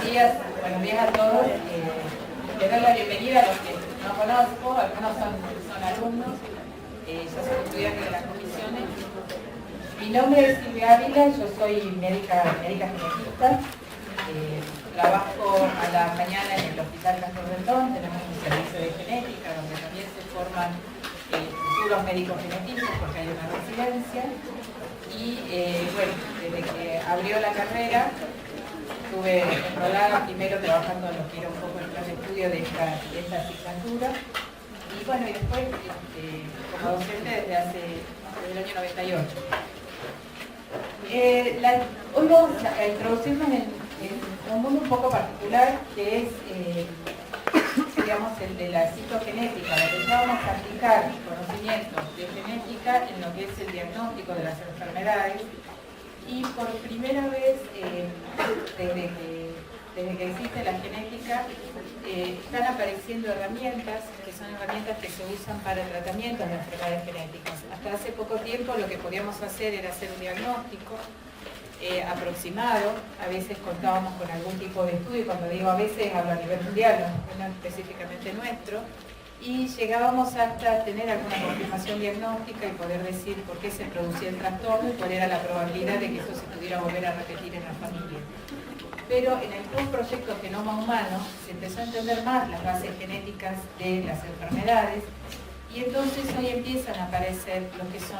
buenos días a todos. Les doy la bienvenida a los que no conozco, algunos son alumnos, yo soy estudiante de las comisiones. Mi nombre es Silvia Ávila, yo soy médica genetista. Trabajo a la mañana en el Hospital Castro Rendón, tenemos un servicio de genética donde también se forman futuros médicos genetistas porque hay una residencia. Y bueno, desde que abrió la carrera, estuve enrolada primero trabajando en lo que era un poco el plan de estudio de esta asignatura. Y bueno, y después como docente desde el año 98. Hoy vamos a introducirnos en un mundo un poco particular que es, digamos, el de la citogenética, donde ya vamos a aplicar conocimientos de genética en lo que es el diagnóstico de las enfermedades. Y por primera vez, desde que existe la genética, están apareciendo herramientas, que son herramientas que se usan para el tratamiento de enfermedades genéticas. Hasta hace poco tiempo lo que podíamos hacer era hacer un diagnóstico aproximado, a veces contábamos con algún tipo de estudio, y cuando digo a veces hablo a nivel mundial, no específicamente nuestro, y llegábamos hasta tener alguna confirmación diagnóstica y poder decir por qué se producía el trastorno y cuál era la probabilidad de que eso se pudiera volver a repetir en la familia. Pero en algún proyecto genoma humano se empezó a entender más las bases genéticas de las enfermedades, y entonces hoy empiezan a aparecer lo que son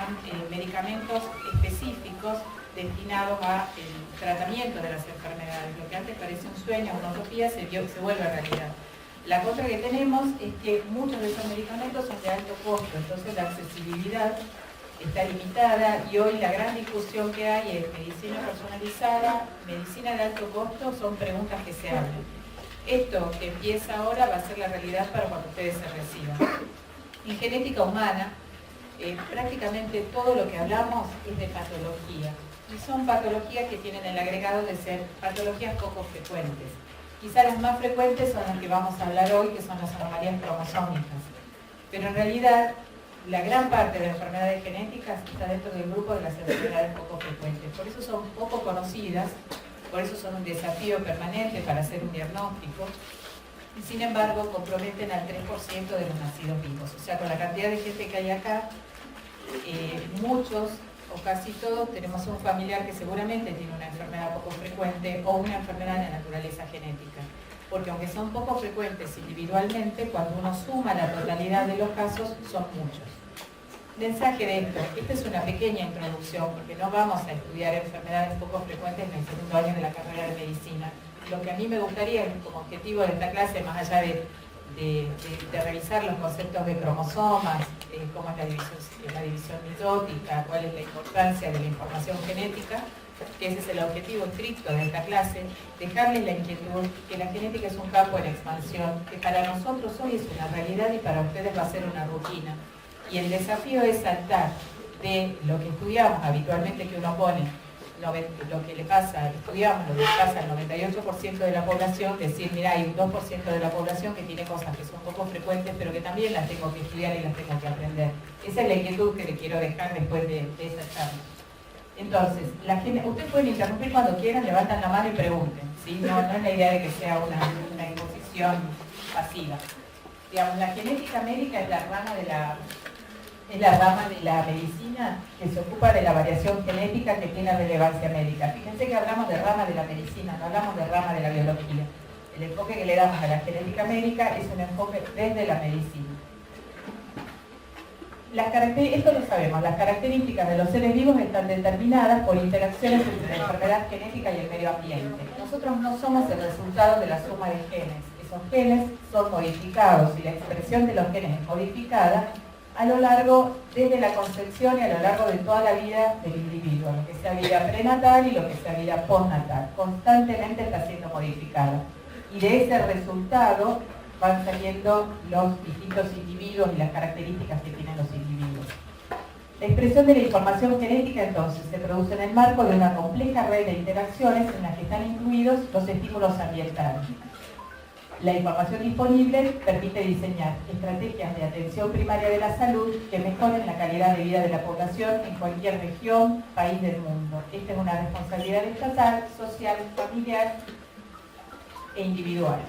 medicamentos específicos destinados al tratamiento de las enfermedades. Lo que antes parecía un sueño, una utopía, se vuelve realidad. La contra que tenemos es que muchos de esos medicamentos son de alto costo, entonces la accesibilidad está limitada, y hoy la gran discusión que hay es medicina personalizada, medicina de alto costo, son preguntas que se abren. Esto que empieza ahora va a ser la realidad para cuando ustedes se reciban. En genética humana, prácticamente todo lo que hablamos es de patología, y son patologías que tienen el agregado de ser patologías poco frecuentes. Quizá las más frecuentes son las que vamos a hablar hoy, que son las anomalías cromosómicas. Pero en realidad, la gran parte de las enfermedades genéticas está dentro del grupo de las enfermedades poco frecuentes. Por eso son poco conocidas, por eso son un desafío permanente para hacer un diagnóstico, y sin embargo comprometen al 3% de los nacidos vivos. O sea, con la cantidad de gente que hay acá, muchos o casi todos tenemos un familiar que seguramente tiene una enfermedad poco frecuente o una enfermedad de naturaleza genética. Porque aunque son poco frecuentes individualmente, cuando uno suma la totalidad de los casos, son muchos. Mensaje de esto: esta es una pequeña introducción, porque no vamos a estudiar enfermedades poco frecuentes en el segundo año de la carrera de medicina. Lo que a mí me gustaría, como objetivo de esta clase, más allá de revisar los conceptos de cromosomas, cómo es la división mitótica, cuál es la importancia de la información genética, que ese es el objetivo estricto de esta clase, dejarles la inquietud que la genética es un campo en expansión, que para nosotros hoy es una realidad y para ustedes va a ser una rutina. Y el desafío es saltar de lo que estudiamos habitualmente, que uno pone lo que le pasa, estudiamos lo que le pasa al 98% de la población, decir, mira, hay un 2% de la población que tiene cosas que son poco frecuentes, pero que también las tengo que estudiar y las tengo que aprender. Esa es la inquietud que le quiero dejar después de esta charla. Entonces, ustedes pueden interrumpir cuando quieran, levantan la mano y pregunten, ¿sí? No es la idea de que sea una imposición pasiva. Digamos, la genética médica es la rama de la medicina que se ocupa de la variación genética que tiene relevancia médica. Fíjense que hablamos de rama de la medicina, no hablamos de rama de la biología. El enfoque que le damos a la genética médica es un enfoque desde la medicina. Esto lo sabemos, las características de los seres vivos están determinadas por interacciones entre la enfermedad genética y el medio ambiente. Nosotros no somos el resultado de la suma de genes. Esos genes son modificados y la expresión de los genes es modificada a lo largo, desde la concepción y a lo largo de toda la vida del individuo, lo que sea vida prenatal y lo que sea vida postnatal. Constantemente está siendo modificada. Y de ese resultado van saliendo los distintos individuos y las características que tienen los individuos. La expresión de la información genética, entonces, se produce en el marco de una compleja red de interacciones en las que están incluidos los estímulos ambientales. La información disponible permite diseñar estrategias de atención primaria de la salud que mejoren la calidad de vida de la población en cualquier región, país del mundo. Esta es una responsabilidad estatal, social, familiar e individual.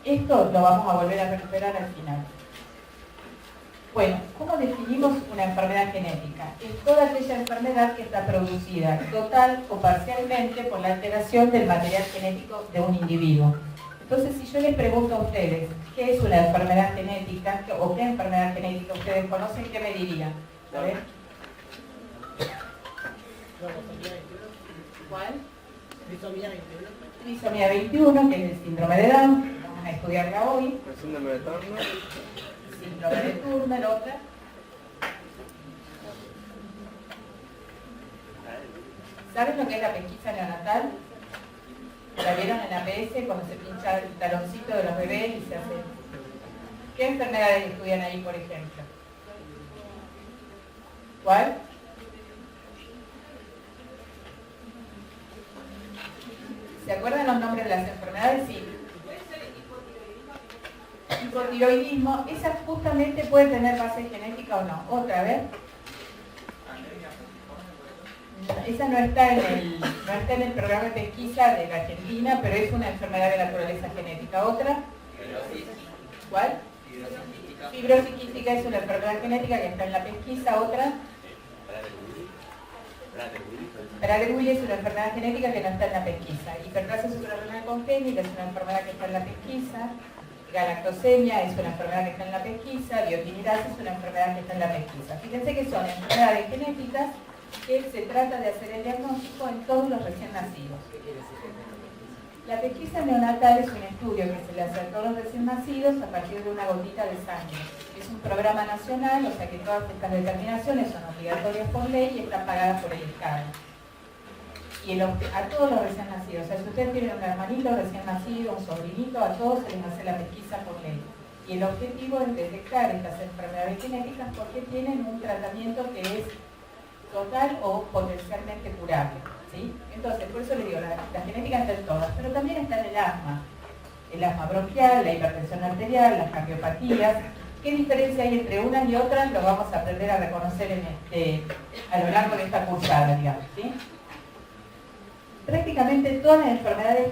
Esto lo vamos a volver a recuperar al final. Bueno, ¿cómo definimos una enfermedad genética? Es toda aquella enfermedad que está producida total o parcialmente por la alteración del material genético de un individuo. Entonces, si yo les pregunto a ustedes, ¿qué es una enfermedad genética? ¿O qué enfermedad genética ustedes conocen? ¿Qué me dirían? A ver. ¿Cuál? Trisomía 21. Trisomía 21, que es el síndrome de Down. Vamos a estudiarla hoy. El síndrome de Turner. Síndrome de Turner, otra. ¿Saben lo que es la pesquisa neonatal? ¿La vieron en APS cuando se pincha el taloncito de los bebés y se hace? ¿Qué enfermedades estudian ahí, por ejemplo? ¿Cuál? ¿Se acuerdan los nombres de las enfermedades? Sí. Hipotiroidismo, esa justamente puede tener base genética o no. Otra vez. Esa no está en el programa de pesquisa de la Argentina, pero es una enfermedad de naturaleza genética. ¿Otra? ¿Cuál? Fibrosis quística es una enfermedad genética que está en la pesquisa. ¿Otra? Prader-Willi es una enfermedad genética que no está en la pesquisa. Hiperplasia suprarrenal congénita es una enfermedad que está en la pesquisa. Galactosemia es una enfermedad que está en la pesquisa. Biotinidasa es una enfermedad que está en la pesquisa. Fíjense que son enfermedades genéticas que se trata de hacer el diagnóstico en todos los recién nacidos. La pesquisa neonatal es un estudio que se le hace a todos los recién nacidos a partir de una gotita de sangre. Es un programa nacional, o sea que todas estas determinaciones son obligatorias por ley y están pagadas por el Estado. Y a todos los recién nacidos, o sea, si ustedes tienen un hermanito recién nacido, un sobrinito, a todos se les hace la pesquisa por ley. Y el objetivo es detectar estas enfermedades genéticas porque tienen un tratamiento que es total o potencialmente curable, ¿sí? Entonces, por eso les digo, la genética está en todas, pero también está en el asma bronquial, la hipertensión arterial, las cardiopatías. ¿Qué diferencia hay entre unas y otras? Lo vamos a aprender a reconocer a lo largo de esta cursada, digamos, ¿sí? Prácticamente todas las enfermedades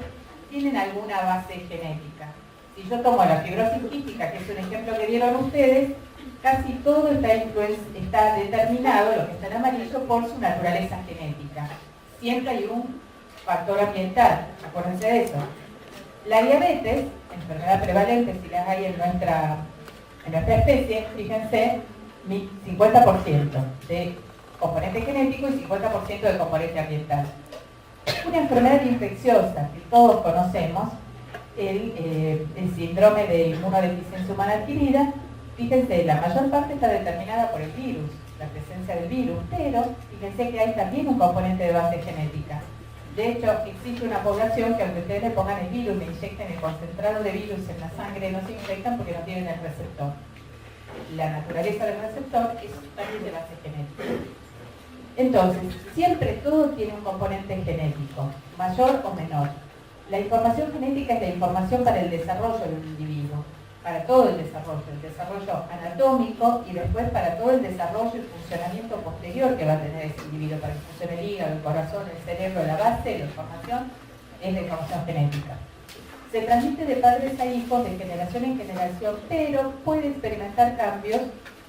tienen alguna base genética. Si yo tomo la fibrosis quística, que es un ejemplo que dieron ustedes, casi todo está determinado, lo que está en amarillo, por su naturaleza genética. Siempre hay un factor ambiental, acuérdense de eso. La diabetes, enfermedad prevalente, si las hay en nuestra especie, fíjense, 50% de componente genético y 50% de componente ambiental. Una enfermedad infecciosa que todos conocemos, el síndrome de inmunodeficiencia humana adquirida, fíjense, la mayor parte está determinada por el virus, la presencia del virus, pero fíjense que hay también un componente de base genética. De hecho, existe una población que aunque ustedes le pongan el virus, le inyecten el concentrado de virus en la sangre, no se infectan porque no tienen el receptor. La naturaleza del receptor es también de base genética. Entonces, siempre todo tiene un componente genético, mayor o menor. La información genética es la información para el desarrollo de un individuo, para todo el desarrollo anatómico y después para todo el desarrollo y funcionamiento posterior que va a tener ese individuo, para que funcione el hígado, el corazón, el cerebro, la base de la información es la información genética. Se transmite de padres a hijos, de generación en generación, pero puede experimentar cambios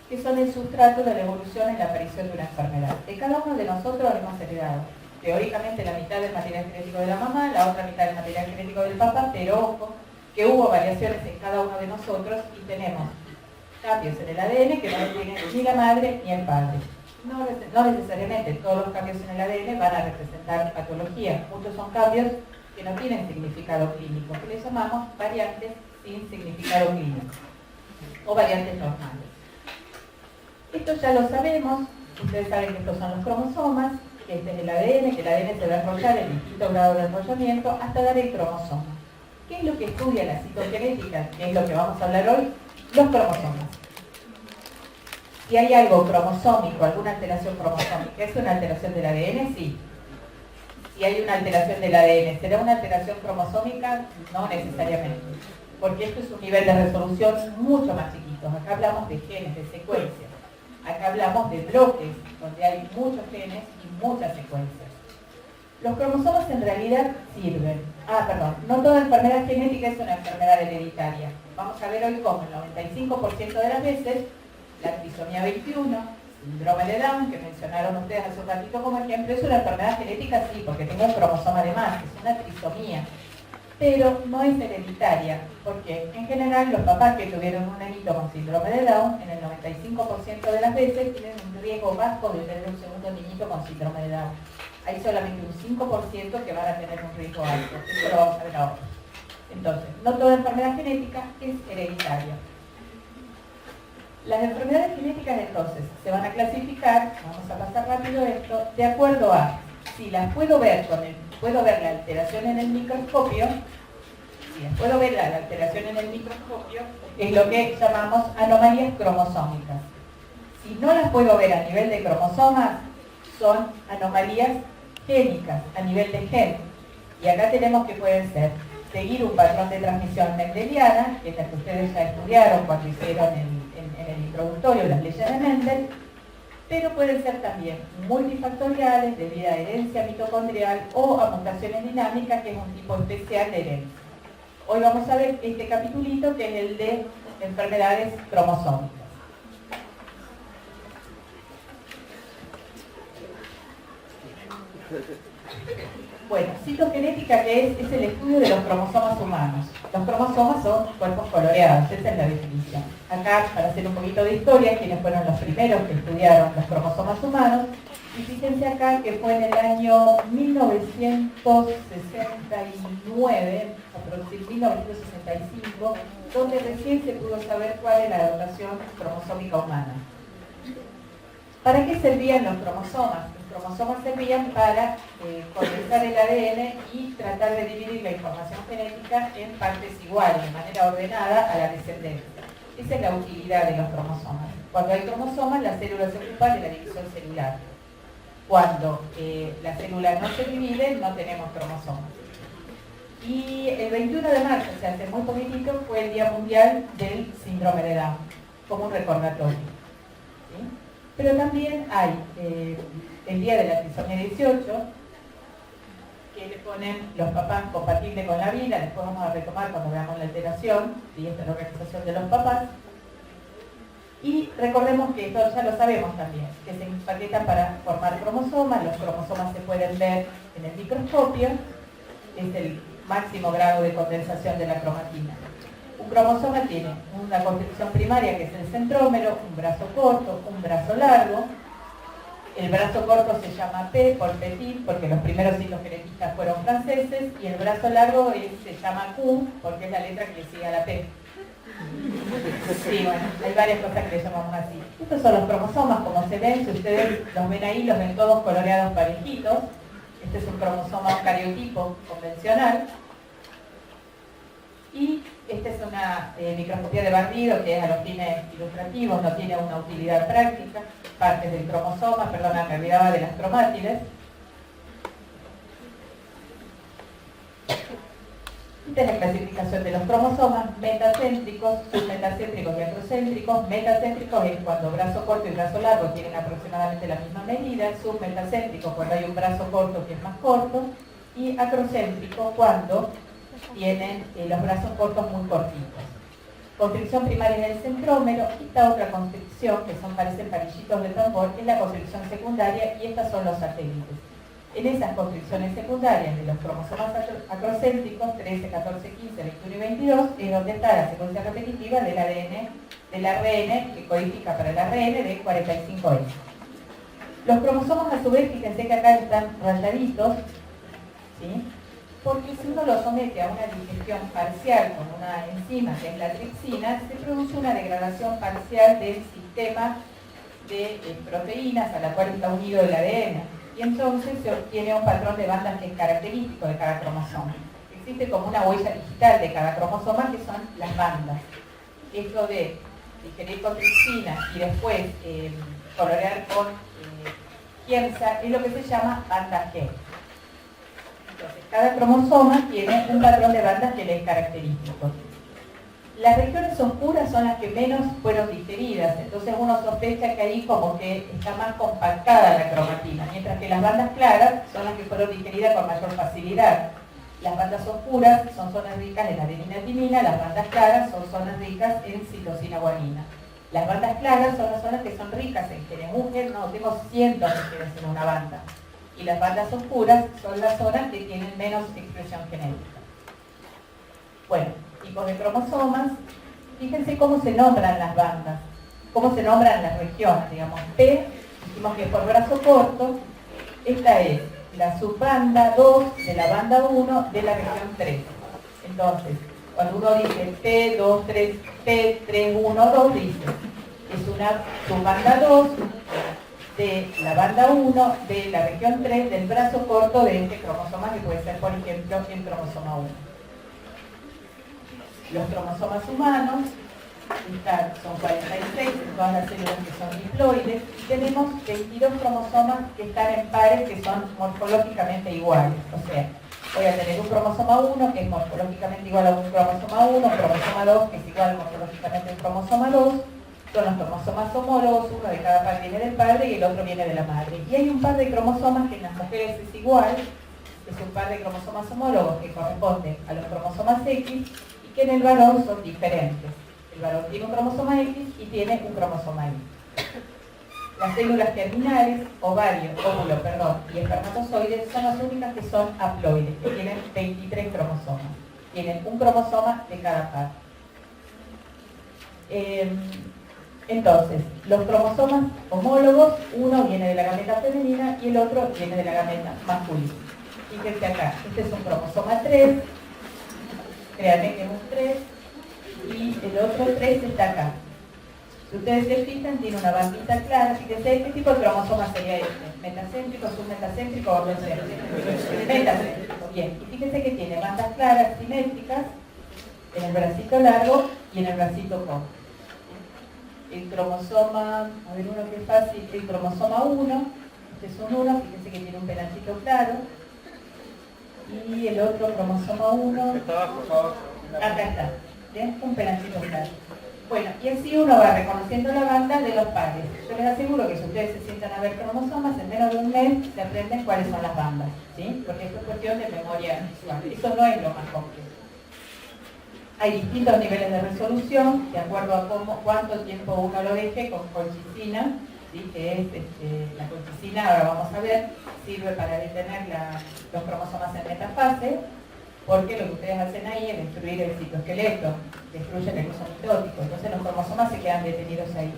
que son el sustrato de la evolución en la aparición de una enfermedad. De cada uno de nosotros hemos heredado, teóricamente, la mitad del material genético de la mamá, la otra mitad del material genético del papá, pero ojo, que hubo variaciones en cada uno de nosotros y tenemos cambios en el ADN que no tienen ni la madre ni el padre. No necesariamente todos los cambios en el ADN van a representar patología. Muchos son cambios que no tienen significado clínico, que les llamamos variantes sin significado clínico o variantes normales. Esto ya lo sabemos, ustedes saben que estos son los cromosomas, que este es el ADN, que el ADN se va a enrollar en distintos grados de enrollamiento hasta dar el cromosoma. ¿Qué es lo que estudia la citogenética? Que es lo que vamos a hablar hoy, los cromosomas. Si hay algo cromosómico, alguna alteración cromosómica, ¿es una alteración del ADN? Sí. Si hay una alteración del ADN, ¿será una alteración cromosómica? No necesariamente, porque esto es un nivel de resolución mucho más chiquito. Acá hablamos de genes, de secuencias. Acá hablamos de bloques, donde hay muchos genes y muchas secuencias. Los cromosomas en realidad sirven. no toda enfermedad genética es una enfermedad hereditaria. Vamos a ver hoy cómo el 95% de las veces la trisomía 21, síndrome de Down, que mencionaron ustedes hace un ratito como ejemplo, es una enfermedad genética, sí, porque tengo un cromosoma de más, es una trisomía, pero no es hereditaria, porque en general los papás que tuvieron un nenito con síndrome de Down, en el 95% de las veces tienen un riesgo bajo de tener un segundo niñito con síndrome de Down. Hay solamente un 5% que van a tener un riesgo alto, eso lo vamos a ver ahora. Entonces, no toda enfermedad genética es hereditaria. Las enfermedades genéticas entonces se van a clasificar, vamos a pasar rápido esto, de acuerdo a si las puedo ver puedo ver la alteración en el microscopio, es lo que llamamos anomalías cromosómicas. Si no las puedo ver a nivel de cromosomas, son anomalías génicas, a nivel de gen. Y acá tenemos que pueden ser seguir un patrón de transmisión mendeliana, que es la que ustedes ya estudiaron cuando hicieron en el introductorio las leyes de Mendel, pero pueden ser también multifactoriales, debido a herencia mitocondrial o a mutaciones dinámicas, que es un tipo especial de herencia. Hoy vamos a ver este capitulito, que es el de enfermedades cromosómicas. Bueno, citogenética, que es el estudio de los cromosomas humanos. Los cromosomas son cuerpos coloreados, esa es la definición. Acá, para hacer un poquito de historia, quienes fueron los primeros que estudiaron los cromosomas humanos, y fíjense acá que fue en el año 1969, aproximadamente 1965, donde recién se pudo saber cuál es la dotación cromosómica humana. ¿Para qué servían los cromosomas? Los cromosomas servían para condensar el ADN y tratar de dividir la información genética en partes iguales, de manera ordenada a la descendencia. Esa es la utilidad de los cromosomas. Cuando hay cromosomas, la célula se ocupa de la división celular. Cuando la célula no se divide, no tenemos cromosomas. Y el 21 de marzo, o sea, hace muy poquitito, fue el Día Mundial del Síndrome de Down, como un recordatorio. ¿Sí? Pero también hay el Día de la Trisomía 18, que le ponen los papás compatibles con la vida, después vamos a retomar cuando veamos la alteración, y esta es la organización de los papás. Y recordemos que esto ya lo sabemos también, que se empaquetan para formar cromosomas, los cromosomas se pueden ver en el microscopio, es el máximo grado de condensación de la cromatina. Un cromosoma tiene una construcción primaria, que es el centrómero, un brazo corto, un brazo largo. El brazo corto se llama P por petit, porque los primeros citogenetistas fueron franceses, y el brazo largo se llama Q, porque es la letra que le sigue a la P. Sí, bueno, hay varias cosas que le llamamos así. Estos son los cromosomas, como se ven, si ustedes los ven ahí, los ven todos coloreados parejitos. Este es un cromosoma cariotipo convencional. Y esta es una microscopía de barrido, que es a los fines ilustrativos, no tiene una utilidad práctica. Partes del cromosoma, perdona, me olvidaba de las cromátides. Esta es la clasificación de los cromosomas: metacéntricos, submetacéntricos y acrocéntricos. Metacéntricos es cuando brazo corto y brazo largo tienen aproximadamente la misma medida. Submetacéntrico cuando hay un brazo corto que es más corto. Y acrocéntrico cuando tienen los brazos cortos muy cortitos. Constricción primaria en el centrómero. Esta otra constricción, que parecen palillitos de tambor, es la constricción secundaria, y estas son los satélites. En esas constricciones secundarias de los cromosomas acrocéntricos, 13, 14, 15, 21 y 22, es donde está la secuencia repetitiva del ADN, del ARN, que codifica para el ARN de 45S. Los cromosomas, a su vez, fíjense que acá están rayaditos, ¿sí? Porque si uno lo somete a una digestión parcial con una enzima, que es la tripsina, se produce una degradación parcial del sistema de proteínas a la cual está unido el ADN. Y entonces se obtiene un patrón de bandas que es característico de cada cromosoma. Existe como una huella digital de cada cromosoma, que son las bandas. Esto de digerir con tripsina y después colorear con Kiemsa es lo que se llama banda G. Entonces, cada cromosoma tiene un patrón de bandas que le es característico. Las regiones oscuras son las que menos fueron digeridas, entonces uno sospecha que ahí como que está más compactada la cromatina, mientras que las bandas claras son las que fueron digeridas con mayor facilidad. Las bandas oscuras son zonas ricas en adenina-timina, las bandas claras son zonas ricas en citosina-guanina. Las bandas claras son las zonas que son ricas en genes. No, tengo cientos de genes en una banda. Y las bandas oscuras son las zonas que tienen menos expresión genética. Bueno, tipos de cromosomas. Fíjense cómo se nombran las bandas, cómo se nombran las regiones. Digamos, P, dijimos que por brazo corto, esta es la subbanda 2 de la banda 1 de la región 3. Entonces, cuando uno dice P2, 3, P3, 1, 2, dice, es una subbanda 2 de la banda 1 de la región 3 del brazo corto de este cromosoma, que puede ser, por ejemplo, el cromosoma 1. Los cromosomas humanos son 46 en todas las células que son diploides, y tenemos 22 cromosomas que están en pares que son morfológicamente iguales. O sea, voy a tener un cromosoma 1 que es morfológicamente igual a un cromosoma 1, un cromosoma 2 que es igual morfológicamente a un cromosoma 2, son los cromosomas homólogos, uno de cada par viene del padre y el otro viene de la madre. Y hay un par de cromosomas que en las mujeres es igual, es un par de cromosomas homólogos que corresponden a los cromosomas X, y que en el varón son diferentes. El varón tiene un cromosoma X y tiene un cromosoma Y. Las células terminales, ovario, óvulo, y espermatozoides son las únicas que son haploides, que tienen 23 cromosomas. Tienen un cromosoma de cada par. Entonces, los cromosomas homólogos, uno viene de la gameta femenina y el otro viene de la gameta masculina. Fíjense acá, este es un cromosoma 3, créanme que es un 3, y el otro 3 está acá. Si ustedes se fijan, tiene una bandita clara. Fíjense, ¿qué tipo de cromosoma sería este? ¿Metacéntrico, submetacéntrico o concéntrico? Metacéntrico, bien. Y fíjense que tiene bandas claras simétricas en el bracito largo y en el bracito corto. El cromosoma, a ver uno que es fácil, el cromosoma 1, este es un 1, fíjense que tiene un pedacito claro. Y el otro cromosoma 1, acá está, ¿bien? Un pedacito claro. Bueno, y así uno va reconociendo la banda de los pares. Yo les aseguro que si ustedes se sientan a ver cromosomas, en menos de un mes se aprenden cuáles son las bandas, ¿sí? Porque esto es cuestión de memoria visual. Eso no es lo más complejo. Hay distintos niveles de resolución, de acuerdo a cuánto tiempo uno lo deje, con colchicina, ¿sí? Que es la colchicina, ahora vamos a ver, sirve para detener los cromosomas en metafase, porque lo que ustedes hacen ahí es destruir el citoesqueleto, destruyen el uso mitótico, entonces los cromosomas se quedan detenidos ahí.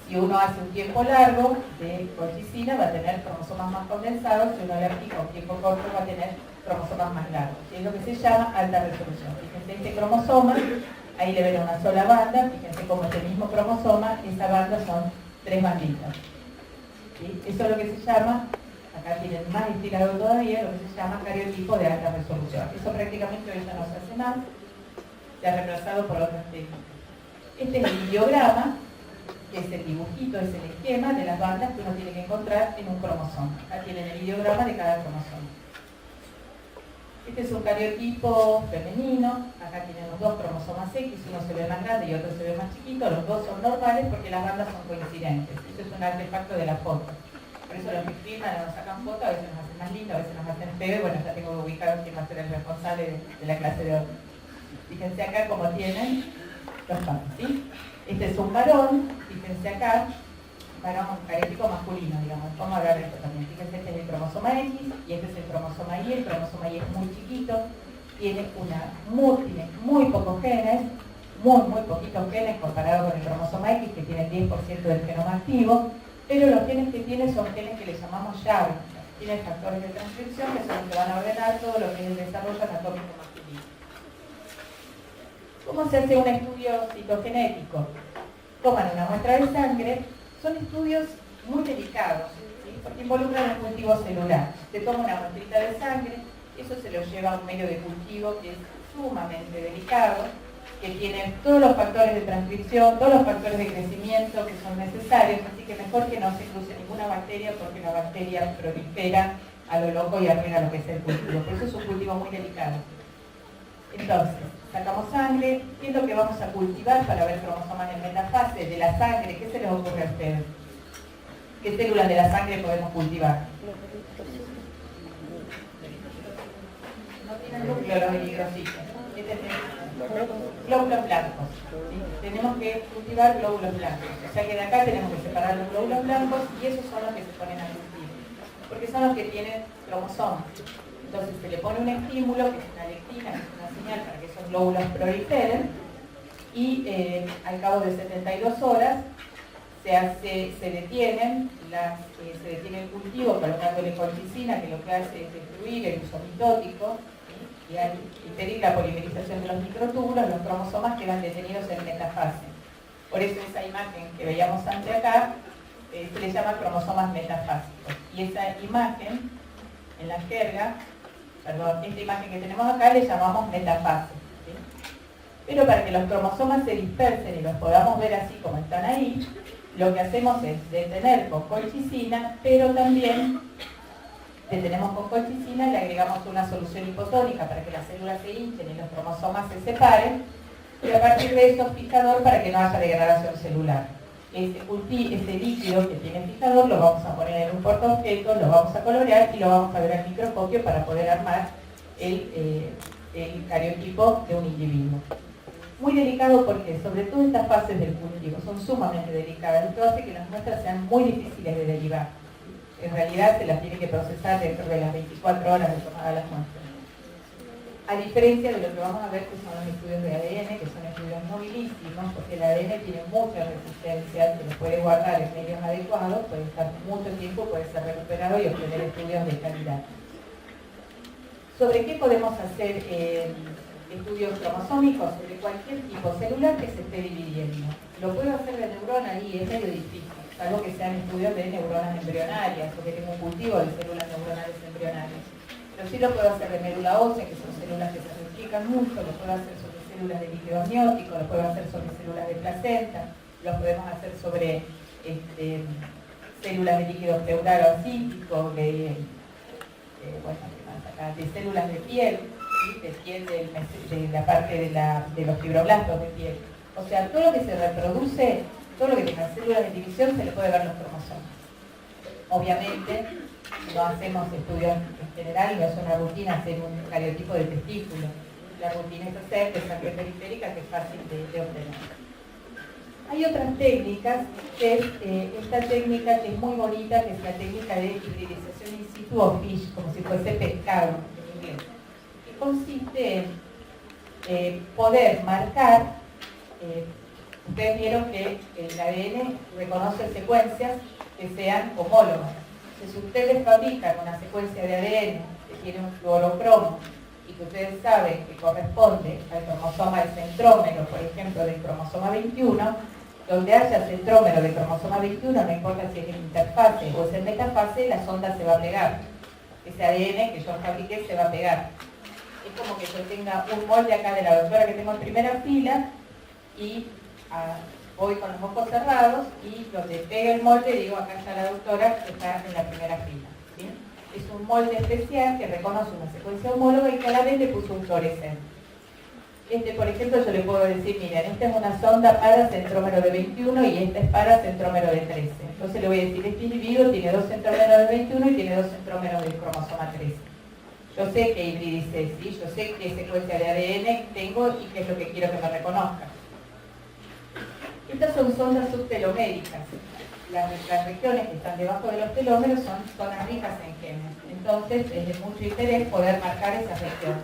Si uno hace un tiempo largo de colchicina, va a tener cromosomas más condensados, si uno le aplica un tiempo corto, va a tener cromosomas más largos. Es lo que se llama alta resolución. Fíjense este cromosoma, ahí le ven una sola banda, fíjense como este mismo cromosoma, esa banda son 3 banditas. ¿Sí? Eso es lo que se llama, acá tienen más estirado todavía, lo que se llama cariotipo de alta resolución. Eso prácticamente hoy ya no se hace más, se ha reemplazado por otras técnicas. Este es el ideograma, que es el dibujito, es el esquema de las bandas que uno tiene que encontrar en un cromosoma. Acá tienen el ideograma de cada cromosoma. Este es un cariotipo femenino, acá tienen los dos cromosomas X, uno se ve más grande y otro se ve más chiquito, los dos son normales porque las bandas son coincidentes. Eso es un artefacto de la foto. Por eso los que filman nos sacan fotos, a veces nos hacen más lindos, a veces nos hacen feo, y bueno, ya tengo que ubicar quién va a ser el responsable de la clase de hoy. Fíjense acá cómo tienen los pares, ¿sí? Este es un varón, fíjense acá, varón cariotipo masculino, digamos. Vamos a hablar de esto también. Fíjense, este es el cromosoma X y este es el cromosoma Y. El cromosoma Y es muy chiquito, tiene muy pocos genes, muy poquitos genes comparado con el cromosoma X, que tiene el 10% del genoma activo, pero los genes que tiene son genes que le llamamos llave. Tiene factores de transcripción que son los que van a ordenar todo lo que es el desarrollo anatómico masculino. ¿Cómo se hace un estudio citogenético? Toman una muestra de sangre, son estudios muy delicados, ¿sí? Porque involucran el cultivo celular. Se toma una muestrita de sangre, eso se lo lleva a un medio de cultivo que es sumamente delicado, que tiene todos los factores de transcripción, todos los factores de crecimiento que son necesarios, así que mejor que no se cruce ninguna bacteria porque la bacteria prolifera a lo loco y arruina lo que es el cultivo. Por eso es un cultivo muy delicado. Entonces, sacamos sangre. ¿Qué es lo que vamos a cultivar para ver cromosomas en metafase? De la sangre, ¿qué se les ocurre a ustedes? ¿Qué células de la sangre podemos cultivar? no tienen núcleo los eritrocitos. Glóbulos blancos. ¿Sí? Tenemos que cultivar glóbulos blancos. O sea que de acá tenemos que separar los glóbulos blancos y esos son los que se ponen a cultivar. Porque son los que tienen cromosomas. Entonces se le pone un estímulo, que es una lectina, que es una señal para que esos glóbulos proliferen, y al cabo de 72 horas se detiene el cultivo colocándole colchicina, que lo que hace es destruir el uso mitótico, ¿sí? Y al impedir la polimerización de los microtúbulos, los cromosomas quedan detenidos en metafase. Por eso esa imagen que veíamos antes acá se le llama cromosomas metafásicos. Y esa imagen en la jerga, esta imagen que tenemos acá le llamamos metafase. ¿Sí? Pero para que los cromosomas se dispersen y los podamos ver así como están ahí, lo que hacemos es detener con colchicina, pero también detenemos con colchicina y le agregamos una solución hipotónica para que las células se hinchen y los cromosomas se separen, y a partir de eso fijador para que no haya degradación celular. Ese líquido que tiene fijador lo vamos a poner en un portaobjetos, lo vamos a colorear y lo vamos a ver al microscopio para poder armar el cariotipo de un individuo. Muy delicado porque sobre todo estas fases del cultivo son sumamente delicadas. Esto hace que las muestras sean muy difíciles de derivar. En realidad se las tiene que procesar dentro de las 24 horas de tomar las muestras. A diferencia de lo que vamos a ver que son los estudios de ADN, que son estudios nobilísimos, porque el ADN tiene mucha resistencia, se lo puede guardar en medios adecuados, puede estar mucho tiempo, puede ser recuperado y obtener estudios de calidad. ¿Sobre qué podemos hacer estudios cromosómicos? Sobre cualquier tipo celular que se esté dividiendo. Lo puedo hacer de neurona y es medio difícil, salvo que sean estudios de neuronas embrionarias o que tenga un cultivo de células neuronales embrionarias. Pero sí lo puedo hacer de médula ósea, que son células que se replican mucho, lo puedo hacer sobre células de líquido amniótico, lo puedo hacer sobre células de placenta, lo podemos hacer sobre células de líquido pleural o ascítico, de células de piel, ¿sí? De piel de la parte de los fibroblastos de piel. O sea, todo lo que se reproduce, todo lo que tenga células de división, se le puede ver los cromosomas. Obviamente, no hacemos estudios en general, no es una rutina hacer un cariotipo de testículo. La rutina es hacer de sangre periférica, que es fácil de obtener. Hay otras técnicas, que es esta técnica que es muy bonita, que es la técnica de hibridización in situ o fish, como si fuese pescado en inglés, que consiste en poder marcar, ustedes vieron que el ADN reconoce secuencias que sean homólogas. Si ustedes fabrican una secuencia de ADN que tiene un fluorocromo y que ustedes saben que corresponde al cromosoma del centrómero, por ejemplo, del cromosoma 21, donde haya centrómero del cromosoma 21, no importa si es en interfase o es en metafase, la sonda se va a pegar. Ese ADN que yo fabriqué se va a pegar. Es como que yo tenga un molde acá de la doctora que tengo en primera fila y voy con los ojos cerrados y donde pega el molde digo, acá está la doctora que está en la primera fila. ¿Sí? Es un molde especial que reconoce una secuencia homóloga y que a la vez le puso un fluorescente. Por ejemplo, yo le puedo decir, miren, esta es una sonda para centrómero de 21 y esta es para centrómero de 13. Entonces le voy a decir, este individuo tiene 2 centrómeros de 21 y tiene 2 centrómeros del cromosoma 13. Yo sé que hibridicé, ¿sí? Yo sé qué secuencia de ADN tengo y qué es lo que quiero que me reconozca. Estas son sondas subteloméricas. Las regiones que están debajo de los telómeros son zonas ricas en genes. Entonces es de mucho interés poder marcar esas regiones.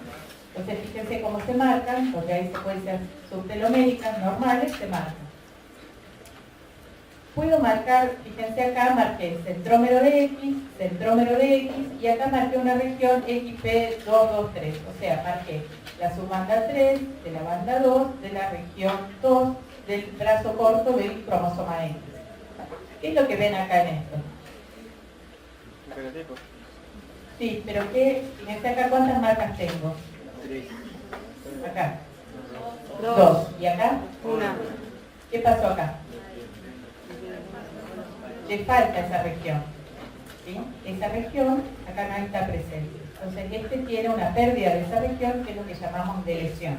Entonces fíjense cómo se marcan, porque hay secuencias subteloméricas normales, se marcan. Puedo marcar, fíjense acá, marqué centrómero de X, y acá marqué una región XP223, o sea, marqué la subbanda 3, de la banda 2, de la región 2, del brazo corto del cromosoma X. ¿Qué es lo que ven acá en esto? Sí, pero fíjense acá cuántas marcas tengo. Acá. 2. ¿Y acá? 1. ¿Qué pasó acá? Le falta esa región. ¿Sí? Esa región acá no está presente. Entonces tiene una pérdida de esa región, que es lo que llamamos deleción.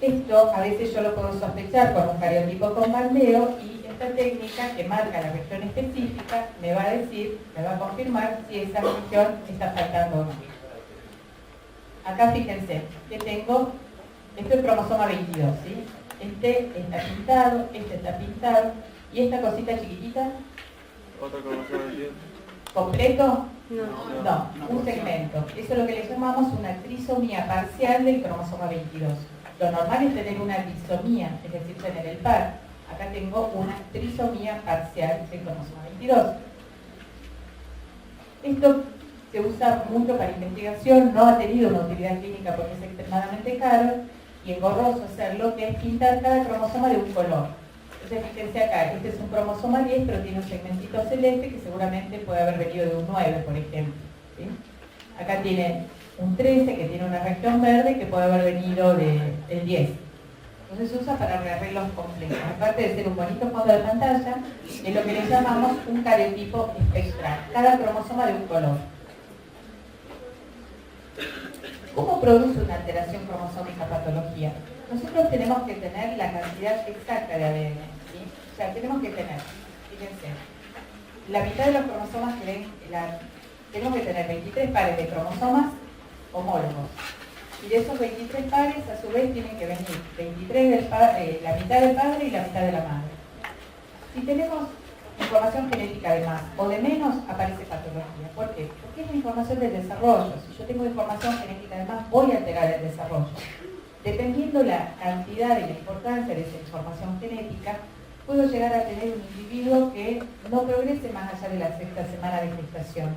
Esto a veces yo lo puedo sospechar con un cariotipo con bandeo y esta técnica que marca la región específica me va a decir, me va a confirmar si esa región está faltando o no. acá fíjense que tengo, esto es cromosoma 22, ¿sí? Este está pintado, y esta cosita chiquitita, ¿Otra cromosoma 22? ¿completo? No. No, un segmento. Eso es lo que le llamamos una trisomía parcial del cromosoma 22. Lo normal es tener una disomía, es decir, tener el par. Acá tengo una trisomía parcial del cromosoma 22. Esto se usa mucho para investigación, no ha tenido una utilidad clínica porque es extremadamente caro y engorroso hacerlo, que es pintar cada cromosoma de un color. Entonces fíjense acá, este es un cromosoma 10, pero tiene un segmentito celeste que seguramente puede haber venido de un 9, por ejemplo. ¿Sí? Acá tiene un 13 que tiene una región verde que puede haber venido del 10. Entonces se usa para arreglos complejos. Aparte de ser un bonito fondo de pantalla, es lo que le llamamos un cariotipo espectral. Cada cromosoma de un color. ¿Cómo produce una alteración cromosómica patología? Nosotros tenemos que tener la cantidad exacta de ADN, ¿sí? O sea, tenemos que tener, fíjense, la mitad de los cromosomas que ven, tenemos que tener 23 pares de cromosomas homólogos. Y de esos 23 pares, a su vez, tienen que venir 23 la mitad del padre y la mitad de la madre. Si tenemos información genética de más o de menos, aparece patología. ¿Por qué? Porque es la información del desarrollo. Si yo tengo información genética de más, voy a alterar el desarrollo. Dependiendo la cantidad y la importancia de esa información genética, puedo llegar a tener un individuo que no progrese más allá de la sexta semana de gestación.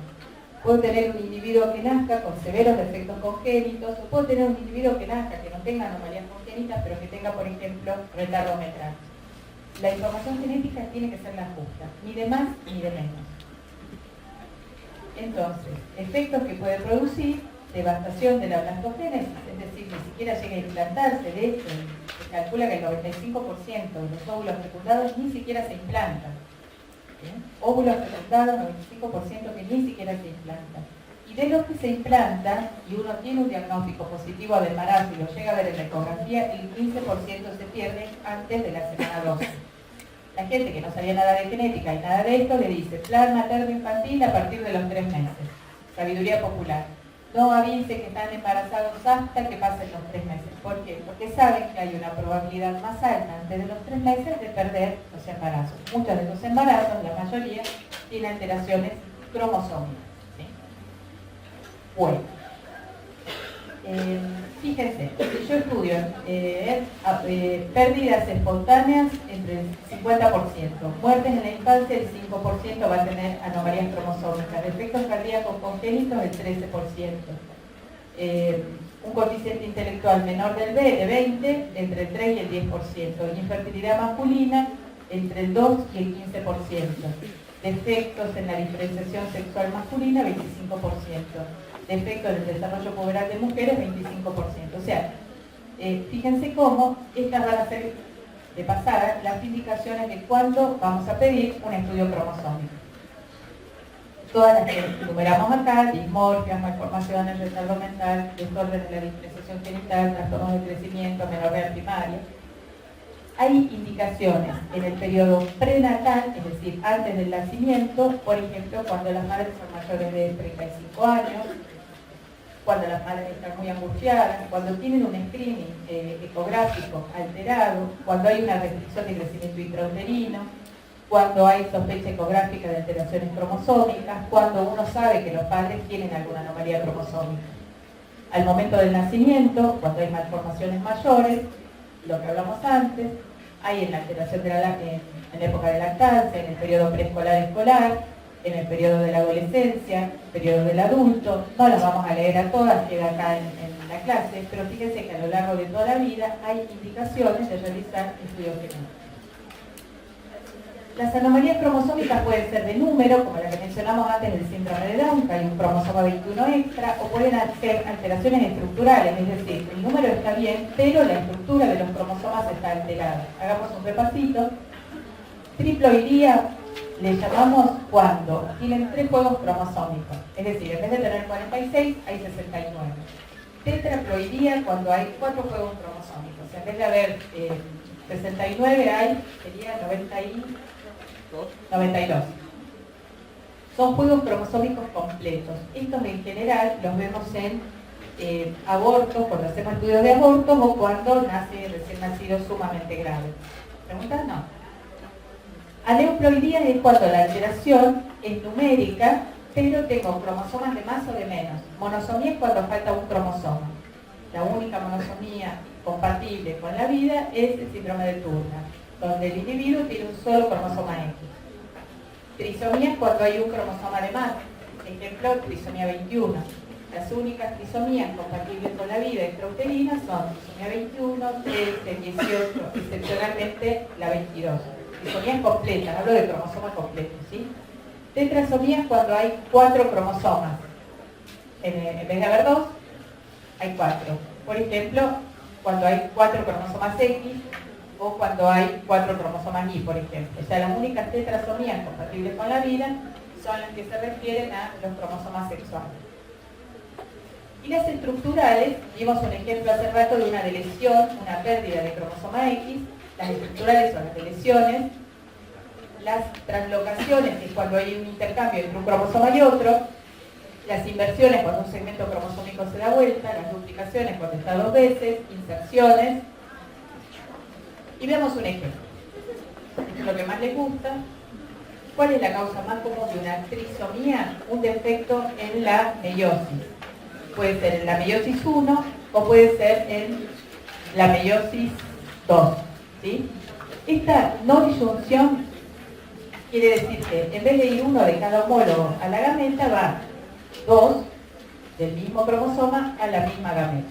Puedo tener un individuo que nazca con severos defectos congénitos, o puedo tener un individuo que nazca que no tenga anomalías congénitas, pero que tenga, por ejemplo, retardo mental. La información genética tiene que ser la justa, ni de más ni de menos. Entonces, efectos que puede producir: devastación de la blastogénesis, es decir, ni siquiera llega a implantarse. De hecho, se calcula que el 95% de los óvulos fecundados ni siquiera se implantan. ¿Sí? Óvulos fecundados, 95% que ni siquiera se implantan. Y de los que se implantan, y uno tiene un diagnóstico positivo de embarazo y lo llega a ver en la ecografía, el 15% se pierde antes de la semana 12. La gente que no sabía nada de genética y nada de esto le dice plan materno infantil a partir de los 3 meses. Sabiduría popular. No avise que están embarazados hasta que pasen los 3 meses. ¿Por qué? Porque saben que hay una probabilidad más alta antes de los 3 meses de perder los embarazos. Muchos de los embarazos, la mayoría, tienen alteraciones cromosómicas. ¿Sí? Bueno, fíjense, si yo estudio pérdidas espontáneas entre el 50%, muertes en la infancia el 5% va a tener anomalías cromosómicas, defectos cardíacos congénitos el 13%, un coeficiente intelectual menor del B de 20, entre el 3 y el 10%, infertilidad masculina entre el 2 y el 15%, defectos en la diferenciación sexual masculina 25%, defectos en el desarrollo puberal de mujeres 25%. O sea, fíjense cómo estas van a ser de pasada las indicaciones de cuándo vamos a pedir un estudio cromosómico. Todas las que enumeramos acá: dismorfias, malformaciones, retardo mental, desorden de la diferenciación genital, trastornos de crecimiento, menorrea primaria. Hay indicaciones en el periodo prenatal, es decir, antes del nacimiento, por ejemplo, cuando las madres son mayores de 35 años, cuando las madres están muy angustiadas, cuando tienen un screening ecográfico alterado, cuando hay una restricción de crecimiento intrauterino, cuando hay sospecha ecográfica de alteraciones cromosómicas, cuando uno sabe que los padres tienen alguna anomalía cromosómica. Al momento del nacimiento, cuando hay malformaciones mayores, lo que hablamos antes, hay en la alteración de en época de lactancia, en el periodo preescolar-escolar, en el periodo de la adolescencia, periodo del adulto. No las vamos a leer a todas, queda acá en la clase, pero fíjense que a lo largo de toda la vida hay indicaciones de realizar estudios genéticos. Las anomalías cromosómicas pueden ser de número, como la que mencionamos antes del síndrome de Down, que hay un cromosoma 21 extra, o pueden ser alteraciones estructurales, es decir, el número está bien, pero la estructura de los cromosomas está alterada. Hagamos un repasito. Triploidía le llamamos cuando tienen 3 juegos cromosómicos, es decir, en vez de tener 46, hay 69. Tetraploidía cuando hay 4 juegos cromosómicos, en vez de haber 69 hay, sería 92. Son juegos cromosómicos completos. Estos en general los vemos en abortos, cuando hacemos estudios de abortos o cuando nace recién nacido sumamente grave. ¿Preguntas? No. Aneuploidía es cuando la alteración es numérica, pero tengo cromosomas de más o de menos. Monosomía es cuando falta un cromosoma. La única monosomía compatible con la vida es el síndrome de Turner, donde el individuo tiene un solo cromosoma X. Trisomía es cuando hay un cromosoma de más. Ejemplo, trisomía 21. Las únicas trisomías compatibles con la vida extrauterina son trisomía 21, 13, 18, excepcionalmente la 22. Trisomías completas, hablo de cromosoma completo, ¿sí? Tetrasomía es cuando hay 4 cromosomas. En vez de haber 2, hay 4. Por ejemplo, cuando hay 4 cromosomas X o cuando hay 4 cromosomas Y, por ejemplo. O sea, las únicas tetrasomías compatibles con la vida son las que se refieren a los cromosomas sexuales. Y las estructurales, vimos un ejemplo hace rato de una deleción, una pérdida de cromosoma X. Las estructurales son las deleciones. Las translocaciones, que es cuando hay un intercambio entre un cromosoma y otro. Las inversiones, cuando un segmento cromosómico se da vuelta. Las duplicaciones, cuando está 2 veces. Inserciones. Y veamos un ejemplo. Esto es lo que más les gusta. ¿Cuál es la causa más común de una trisomía? Un defecto en la meiosis. Puede ser en la meiosis 1 o puede ser en la meiosis 2. ¿Sí? Esta no disyunción quiere decir que en vez de ir uno de cada homólogo a la gameta, va 2 del mismo cromosoma a la misma gameta.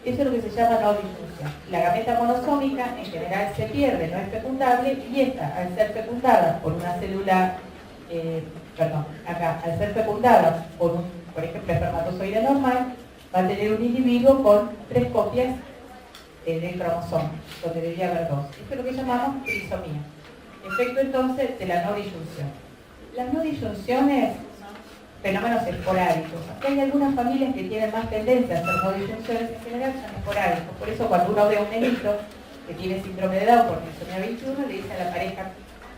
Eso es lo que se llama no disyunción. La gameta monosómica en general se pierde, no es fecundable, y esta, al ser fecundada por una célula, al ser fecundada por ejemplo, espermatozoide normal, va a tener un individuo con 3 copias del cromosoma, donde debería haber 2. Esto es lo que llamamos trisomía. Efecto entonces de la no disyunción. Las no disyunciones son fenómenos esporádicos. Aquí hay algunas familias que tienen más tendencia a hacer no disyunciones, en general son esporádicos. Por eso cuando uno ve a un nenito que tiene síndrome de Down por trisomía 21, le dice a la pareja,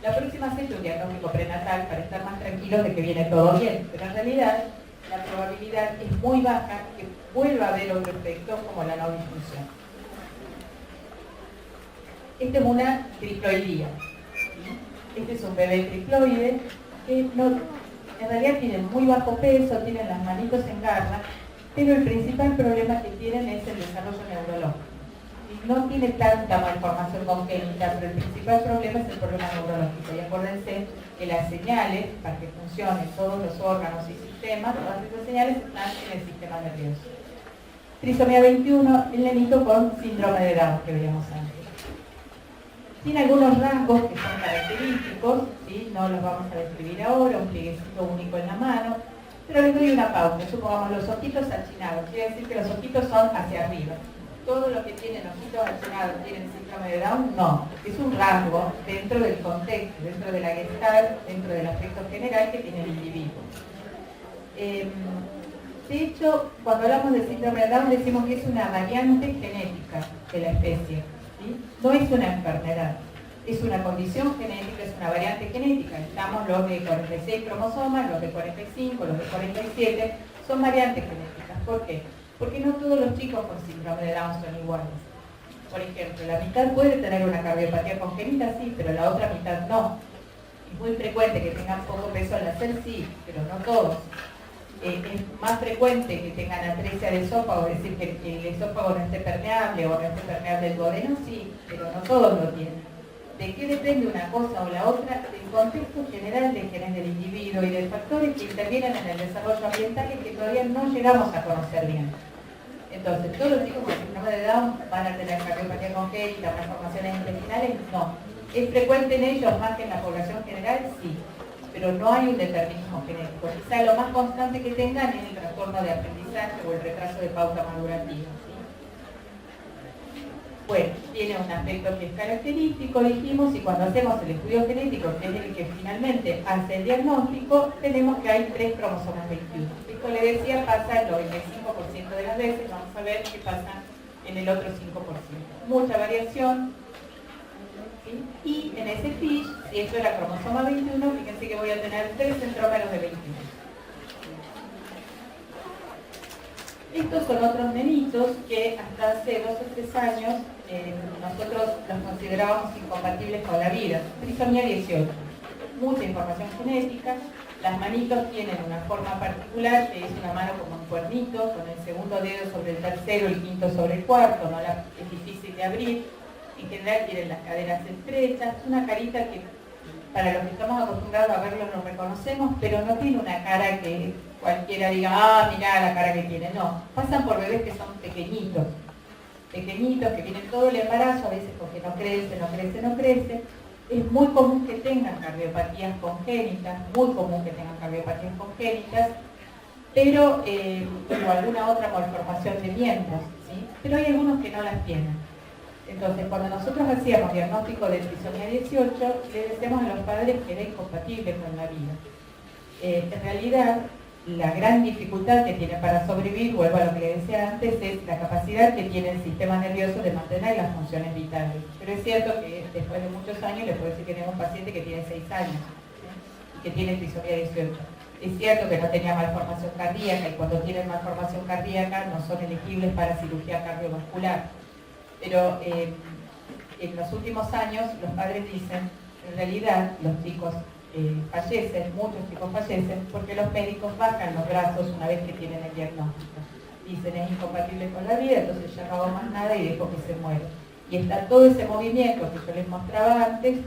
la próxima hace un diagnóstico prenatal para estar más tranquilos de que viene todo bien. Pero en realidad la probabilidad es muy baja que vuelva a haber otro efecto como la no disyunción. Esta es una triploidía. Este es un bebé triploide que en realidad tienen muy bajo peso, tienen las manitos en garra, pero el principal problema que tienen es el desarrollo neurológico. No tiene tanta malformación congénita, pero el principal problema es el problema neurológico. Y acuérdense que las señales, para que funcionen todos los órganos y sistemas, todas esas señales están en el sistema nervioso. Trisomía 21, el nenito con síndrome de Down que veíamos antes. Tiene algunos rasgos que son característicos, ¿sí? No los vamos a describir ahora, un plieguecito único en la mano, pero les doy una pauta. Supongamos los ojitos achinados, quiere decir que los ojitos son hacia arriba. Todos los que tienen ojitos achinados tienen síndrome de Down, no. Es un rasgo dentro del contexto, dentro de la gestalt, dentro del aspecto general que tiene el individuo. De hecho, cuando hablamos de síndrome de Down decimos que es una variante genética de la especie. ¿Sí? No es una enfermedad, es una condición genética, es una variante genética. Estamos los de 46 cromosomas, los de 45, los de 47, son variantes genéticas. ¿Por qué? Porque no todos los chicos con síndrome de Down son iguales. Por ejemplo, la mitad puede tener una cardiopatía congénita, sí, pero la otra mitad no. Es muy frecuente que tengan poco peso al nacer, sí, pero no todos. Es más frecuente que tengan atresia de esófago, es decir, que el esófago no esté permeable o no esté permeable el duodeno, sí, pero no todos lo tienen. ¿De qué depende una cosa o la otra? Del contexto general de quién es del individuo y de factores que intervienen en el desarrollo ambiental y que todavía no llegamos a conocer bien. Entonces, ¿todos los chicos con síndrome de Down van a tener cardiopatía congénita, malformaciones intestinales? No. ¿Es frecuente en ellos más que en la población general? Sí. Pero no hay un determinismo genético. Quizá lo más constante que tengan es el trastorno de aprendizaje o el retraso de pauta madurativa. ¿Sí? Bueno, tiene un aspecto que es característico, dijimos, y cuando hacemos el estudio genético, que es el que finalmente hace el diagnóstico, tenemos que hay 3 cromosomas 21. Esto le decía, pasa el 95% de las veces, vamos a ver qué pasa en el otro 5%. Mucha variación. ¿Sí? Y en ese fish, si esto era cromosoma 21, fíjense que voy a tener 3 centrómeros de 21. Estos son otros nenitos que hasta hace 2 o 3 años nosotros los considerábamos incompatibles con la vida. Trisomía 18. Mucha información genética. Las manitos tienen una forma particular, que es una mano como un cuernito, con el segundo dedo sobre el tercero, el quinto sobre el cuarto, ¿no? Es difícil de abrir. En general tienen las caderas estrechas, una carita que para los que estamos acostumbrados a verlo nos reconocemos, pero no tiene una cara que cualquiera diga, ah, mirá la cara que tiene. No, pasan por bebés que son pequeñitos, que vienen todo el embarazo, a veces porque no crece. Es muy común que tengan cardiopatías congénitas, pero o alguna otra malformación de miembros, ¿sí? Pero hay algunos que no las tienen. Entonces, cuando nosotros hacíamos diagnóstico de trisomía 18, le decíamos a los padres que era incompatible con la vida. En realidad, la gran dificultad que tiene para sobrevivir, vuelvo a lo que le decía antes, es la capacidad que tiene el sistema nervioso de mantener las funciones vitales. Pero es cierto que después de muchos años, le puedo decir que tengo un paciente que tiene 6 años, ¿sí? Y que tiene trisomía 18. Es cierto que no tenía malformación cardíaca, y cuando tienen malformación cardíaca no son elegibles para cirugía cardiovascular. Pero en los últimos años los padres dicen, en realidad los chicos fallecen, muchos chicos fallecen, porque los médicos bajan los brazos una vez que tienen el diagnóstico. Dicen, es incompatible con la vida, entonces ya no hago más nada y dejo que se muera. Y está todo ese movimiento que yo les mostraba antes,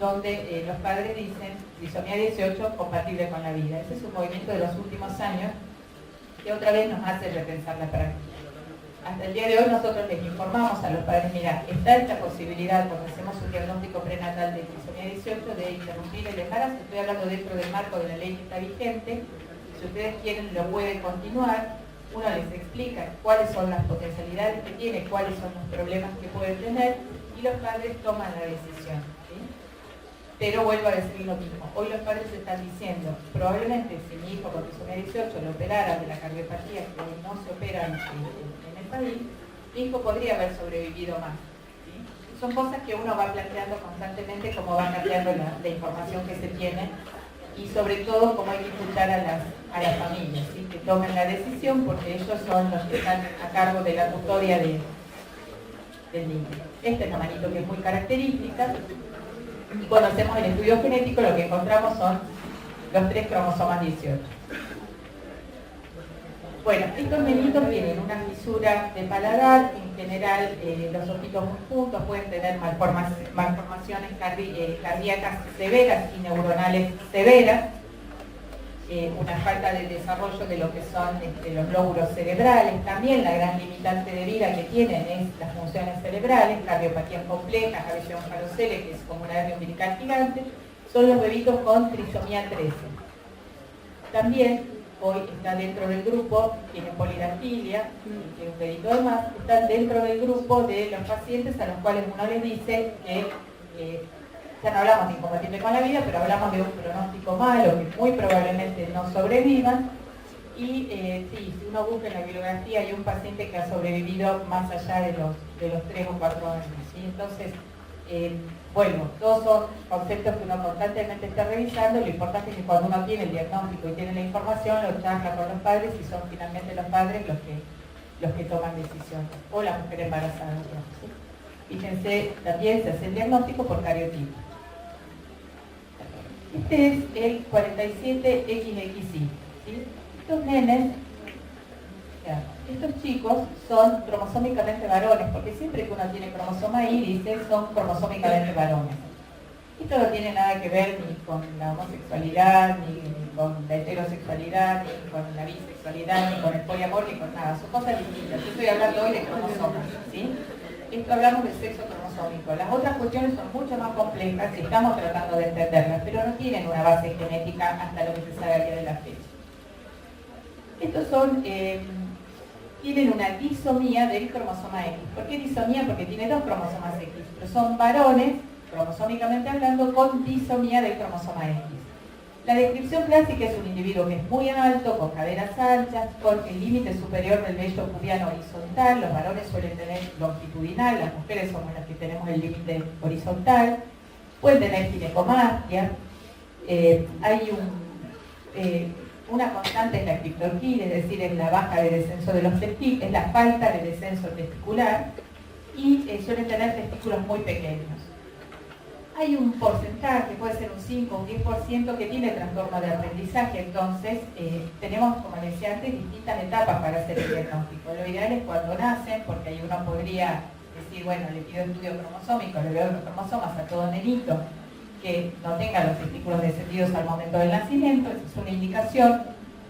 donde los padres dicen, trisomía 18 compatible con la vida. Ese es un movimiento de los últimos años que otra vez nos hace repensar la práctica. Hasta el día de hoy nosotros les informamos a los padres, mira, está esta posibilidad cuando hacemos un diagnóstico prenatal de trisomía 18 de interrumpir el embarazo. Estoy hablando dentro del marco de la ley que está vigente. Si ustedes quieren lo pueden continuar. Uno les explica cuáles son las potencialidades que tiene, cuáles son los problemas que pueden tener y los padres toman la decisión, ¿sí? Pero vuelvo a decir lo mismo. Hoy los padres están diciendo, probablemente si mi hijo con trisomía 18 lo operaran de la cardiopatía, que hoy no se operan en el país, mi hijo podría haber sobrevivido más, ¿sí? Son cosas que uno va planteando constantemente, como va cambiando la información que se tiene y sobre todo cómo hay que escuchar a las familias, ¿sí? Que tomen la decisión porque ellos son los que están a cargo de la custodia del niño. Esta es la manito que es muy característica. Y cuando hacemos el estudio genético lo que encontramos son los 3 cromosomas 18. Bueno, estos nenitos tienen una fisura de paladar, en general los ojitos muy juntos, pueden tener malformaciones cardíacas severas y neuronales severas, una falta de desarrollo de lo que son los lóbulos cerebrales. También la gran limitante de vida que tienen es las funciones cerebrales, cardiopatías complejas, a veces oncarocele, que es como una hernia umbilical gigante. Son los bebitos con trisomía 13. También hoy está dentro del grupo, tiene polidactilia, tiene un dedito de más, están dentro del grupo de los pacientes a los cuales uno les dice que ya no hablamos de incompatible con la vida, pero hablamos de un pronóstico malo, que muy probablemente no sobrevivan. Y sí, si uno busca en la bibliografía, hay un paciente que ha sobrevivido más allá de los 3 o 4 años, ¿sí? Entonces, bueno, todos son conceptos que uno constantemente está revisando. Lo importante es que cuando uno tiene el diagnóstico y tiene la información, lo charla con los padres y son finalmente los padres los que toman decisiones, o la mujer embarazada, ¿sí? Fíjense, también se hace el diagnóstico por cariotipo. Este es el 47XXY, ¿sí? Estos nenes, estos chicos son cromosómicamente varones, porque siempre que uno tiene cromosoma Y dice son cromosómicamente varones. Esto no tiene nada que ver ni con la homosexualidad, ni con la heterosexualidad, ni con la bisexualidad, ni con el poliamor, ni con nada. Son cosas distintas. Yo estoy hablando hoy de cromosomas, ¿sí? Esto hablamos del sexo cromosómico. Las otras cuestiones son mucho más complejas y estamos tratando de entenderlas, pero no tienen una base genética hasta lo que se sabe a día de la fecha. Estos son, tienen una disomía del cromosoma X. ¿Por qué disomía? Porque tiene 2 cromosomas X, pero son varones, cromosómicamente hablando, con disomía del cromosoma X. La descripción clásica es un individuo que es muy alto, con caderas anchas, con el límite superior del vello pubiano horizontal. Los varones suelen tener longitudinal, las mujeres somos las que tenemos el límite horizontal. Pueden tener ginecomastia. Hay Una constante es la criptorquía, es decir, es la baja de descenso de los testículos, es la falta de descenso testicular, y suelen tener testículos muy pequeños. Hay un porcentaje, puede ser un 5 o un 10%, que tiene trastorno de aprendizaje, entonces tenemos, como les decía antes, distintas etapas para hacer el diagnóstico. Lo ideal es cuando nacen, porque ahí uno podría decir, bueno, le pido estudio cromosómico, le veo los cromosomas a todo nenito que no tenga los testículos descendidos al momento del nacimiento, esa es una indicación.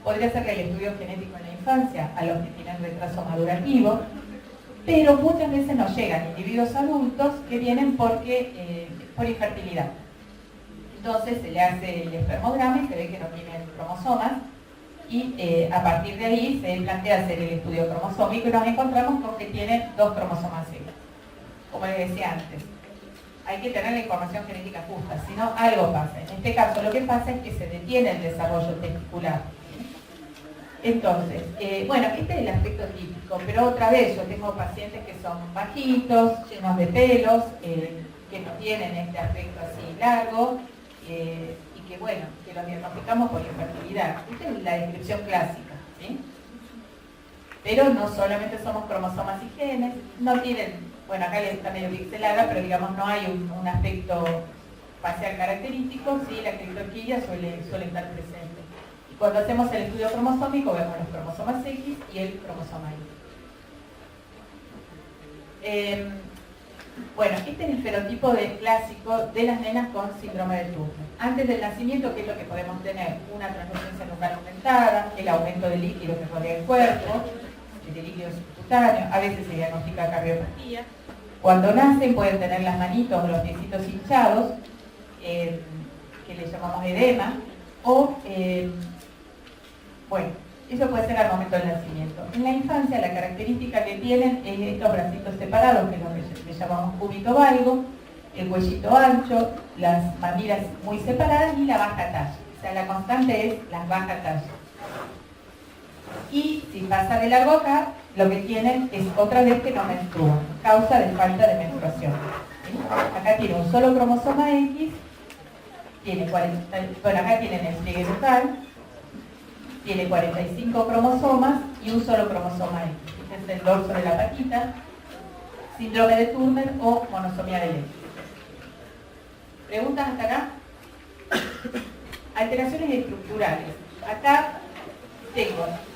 Podría ser el estudio genético en la infancia a los que tienen retraso madurativo, pero muchas veces nos llegan individuos adultos que vienen porque, por infertilidad. Entonces se le hace el espermograma y se ve que no tienen cromosomas, y a partir de ahí se plantea hacer el estudio cromosómico y nos encontramos con que tienen 2 cromosomas X. Como les decía antes, hay que tener la información genética justa, si no algo pasa. En este caso lo que pasa es que se detiene el desarrollo testicular. Entonces, bueno, este es el aspecto típico, pero otra vez yo tengo pacientes que son bajitos, llenos de pelos, que no tienen este aspecto así largo, y que bueno, que los diagnosticamos por infertilidad. Esta es la descripción clásica, ¿sí? Pero no solamente somos cromosomas y genes, no tienen, bueno, acá está medio pixelada, pero digamos no hay un aspecto facial característico, sí, la criptorquía suele estar presente. Y cuando hacemos el estudio cromosómico vemos los cromosomas X y el cromosoma Y. Bueno, este es el fenotipo clásico de las nenas con síndrome de Turner. Antes del nacimiento, ¿qué es lo que podemos tener? Una translucencia nucal aumentada, el aumento del líquido que rodea el cuerpo, de líquido subcutáneo, a veces se diagnostica cardiopatía. Cuando nacen pueden tener las manitos o los piecitos hinchados, que le llamamos edema, o, bueno, eso puede ser al momento del nacimiento. En la infancia la característica que tienen es estos bracitos separados, que es lo que le llamamos cúbito valgo, el cuellito ancho, las mamilas muy separadas y la baja talla. O sea, la constante es las bajas tallas. Y si pasa de largo acá, lo que tienen es otra vez que no menstruan, causa de falta de menstruación. ¿Sí? Acá tiene un solo cromosoma X, tiene 40, bueno, acá tienen el pliegue bucal, tiene 45 cromosomas y un solo cromosoma X. Este es el dorso de la patita, síndrome de Turner o monosomía de Lesch. ¿Preguntas hasta acá? Alteraciones estructurales. Acá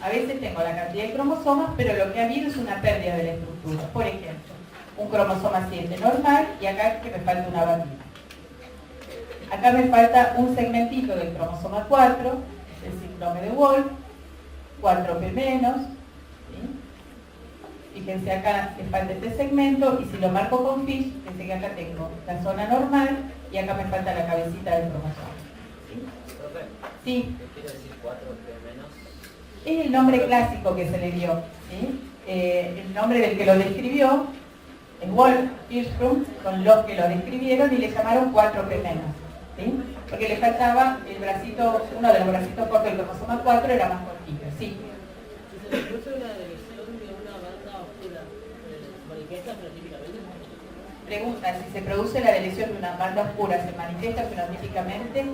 a veces tengo la cantidad de cromosomas, pero lo que ha habido es una pérdida de la estructura. Por ejemplo, un cromosoma 7 normal y acá que me falta una bandita. Acá me falta un segmentito del cromosoma 4, el síndrome de Wolf, 4P menos. ¿Sí? Fíjense acá me falta este segmento, y si lo marco con fish, fíjense que acá tengo la zona normal y acá me falta la cabecita del cromosoma. ¿Sí? Sí. ¿Qué quiere decir 4P menos? Es el nombre clásico que se le dio. ¿Sí? El nombre del que lo describió es Wolf Hirschsprung, son los que lo describieron y le llamaron 4P menos. ¿Sí? Porque le faltaba el bracito, uno de los bracitos cortos del cromosoma 4 era más cortito. Sí. Si se produce una lesión de una banda oscura, ¿se manifiesta fenotípicamente? Pregunta, si se produce la lesión de una banda oscura, ¿se manifiesta fenotípicamente?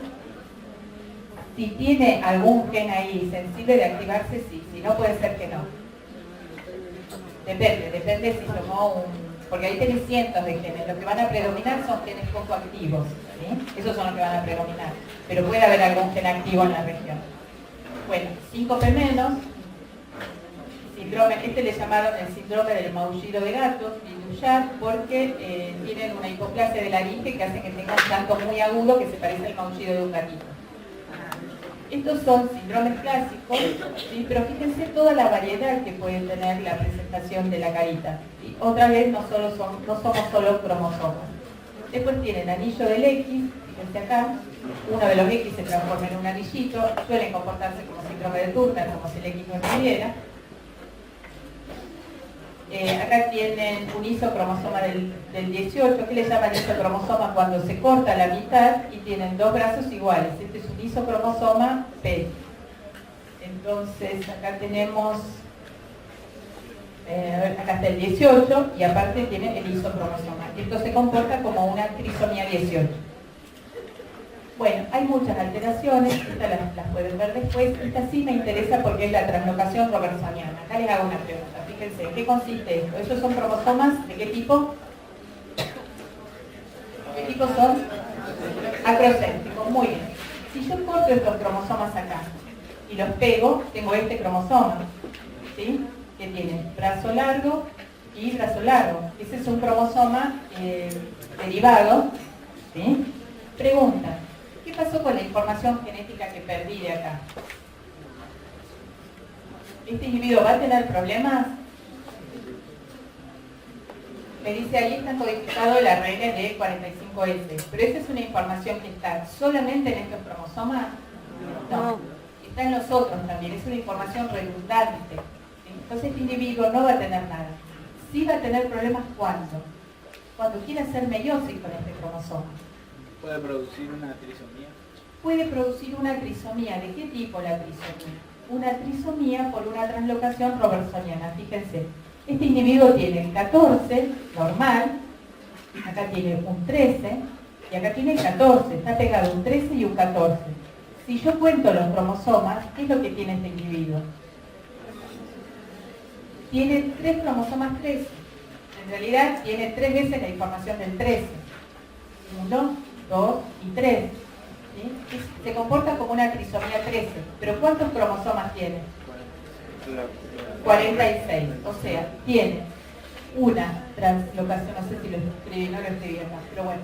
Si tiene algún gen ahí sensible de activarse, sí. Si no, puede ser que no. Depende si tomó porque ahí tenés cientos de genes. Los que van a predominar son genes poco activos. ¿Sí? Esos son los que van a predominar. Pero puede haber algún gen activo en la región. Bueno, 5P menos. Síndrome, le llamaron el síndrome del maullido de gato, Duyar, porque tienen una hipoplasia de laringe que hace que tengan un llanto muy agudo que se parece al maullido de un gatito. Estos son síndromes clásicos, ¿sí? Pero fíjense toda la variedad que puede tener la presentación de la carita. ¿Sí? Otra vez no somos solo cromosomas. Después tienen anillo del X, fíjense acá, uno de los X se transforma en un anillito, suelen comportarse como síndrome de Turner, como si el X no estuviera. Acá tienen un isocromosoma del 18, que le llaman isocromosoma cuando se corta la mitad y tienen dos brazos iguales. Este es un isocromosoma P. Entonces acá tenemos, acá está el 18 y aparte tiene el isocromosoma. Esto se comporta como una trisomía 18. Bueno, hay muchas alteraciones, estas las pueden ver después. Esta sí me interesa porque es la translocación robertsoniana. Acá les hago una pregunta, fíjense, ¿en qué consiste esto? ¿Esos son cromosomas de qué tipo? ¿Qué tipo son? Acrocéntricos, muy bien. Si yo corto estos cromosomas acá y los pego, tengo este cromosoma, ¿sí? Que tiene brazo largo y brazo largo. Ese es un cromosoma derivado, ¿sí? Pregunta, ¿qué pasó con la información genética que perdí de acá? ¿Este individuo va a tener problemas? Me dice, ahí está codificado el ARN de 45S, pero esa es una información que está solamente en estos cromosomas. No, está en los otros también, es una información redundante. Entonces este individuo no va a tener nada. Sí va a tener problemas cuando quiera hacer meiosis con este cromosoma. ¿Puede producir una trisomía? Puede producir una trisomía. ¿De qué tipo la trisomía? Una trisomía por una translocación robertsoniana. Fíjense, este individuo tiene el 14, normal, acá tiene un 13, y acá tiene el 14, está pegado un 13 y un 14. Si yo cuento los cromosomas, ¿qué es lo que tiene este individuo? Tiene 3 cromosomas 13. En realidad tiene 3 veces la información del 13. 1, 2 y 3. ¿Sí? Se comporta como una trisomía 13. ¿Pero cuántos cromosomas tiene? 46. O sea, tiene una translocación, no sé si lo escribí, no lo escribí acá, pero bueno.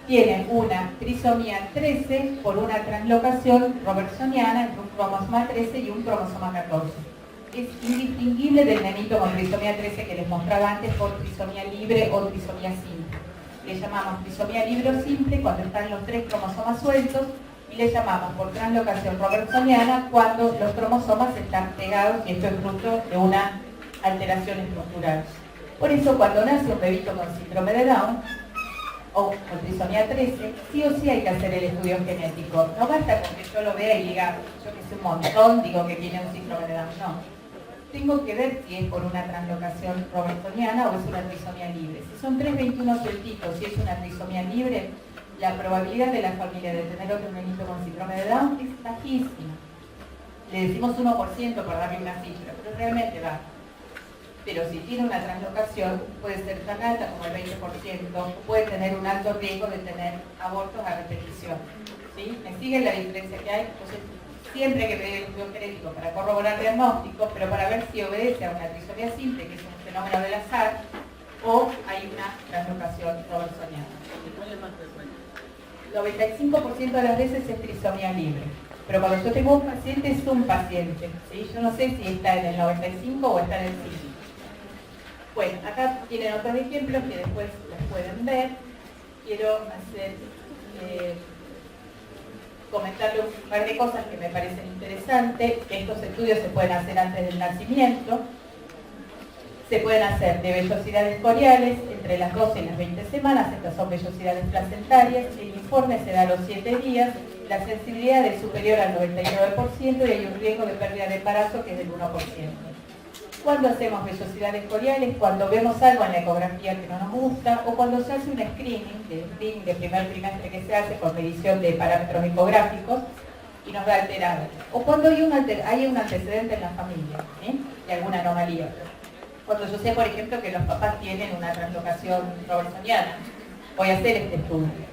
Tiene una trisomía 13 por una translocación robertsoniana entre un cromosoma 13 y un cromosoma 14. Es indistinguible del nenito con trisomía 13 que les mostraba antes por trisomía libre o trisomía simple. Le llamamos trisomía libre o simple cuando están los 3 cromosomas sueltos y le llamamos por translocación robertsoniana cuando los cromosomas están pegados y esto es fruto de una alteración estructural. Por eso cuando nace un bebito con síndrome de Down o con trisomía 13, sí o sí hay que hacer el estudio genético. No basta con que yo lo vea y diga, yo que sé un montón, digo que tiene un síndrome de Down, no. Tengo que ver si es por una translocación robertsoniana o es una trisomía libre. Si son 3,21 sueltitos, si es una trisomía libre, la probabilidad de la familia de tener otro nenito con síndrome de Down es bajísima. Le decimos 1% por darle una cifra, pero realmente va. Pero si tiene una translocación, puede ser tan alta como el 20%, o puede tener un alto riesgo de tener abortos a repetición. ¿Sí? ¿Me siguen la diferencia que hay? Entonces, siempre hay que pedir el estudio genético para corroborar diagnóstico, pero para ver si obedece a una trisomía simple, que es un fenómeno del azar, o hay una translocación robertsoniana. ¿Cuál es más frecuente? 95% de las veces es trisomía libre. Pero cuando yo tengo un paciente, es un paciente. ¿Sí? Yo no sé si está en el 95 o está en el 5. Bueno, acá tienen otros ejemplos que después los pueden ver. Quiero hacer, comentarle un par de cosas que me parecen interesantes. Estos estudios se pueden hacer antes del nacimiento. Se pueden hacer de vellosidades coriales entre las 12 y las 20 semanas. Estas son vellosidades placentarias. El informe se da a los 7 días. La sensibilidad es superior al 99% y hay un riesgo de pérdida de embarazo que es del 1%. Cuando hacemos vellosidades coriales, cuando vemos algo en la ecografía que no nos gusta, o cuando se hace un screening de primer trimestre que se hace con medición de parámetros ecográficos y nos da alterado. O cuando hay un antecedente en la familia, de alguna anomalía. Cuando yo sé, por ejemplo, que los papás tienen una translocación robertsoniana, voy a hacer este estudio.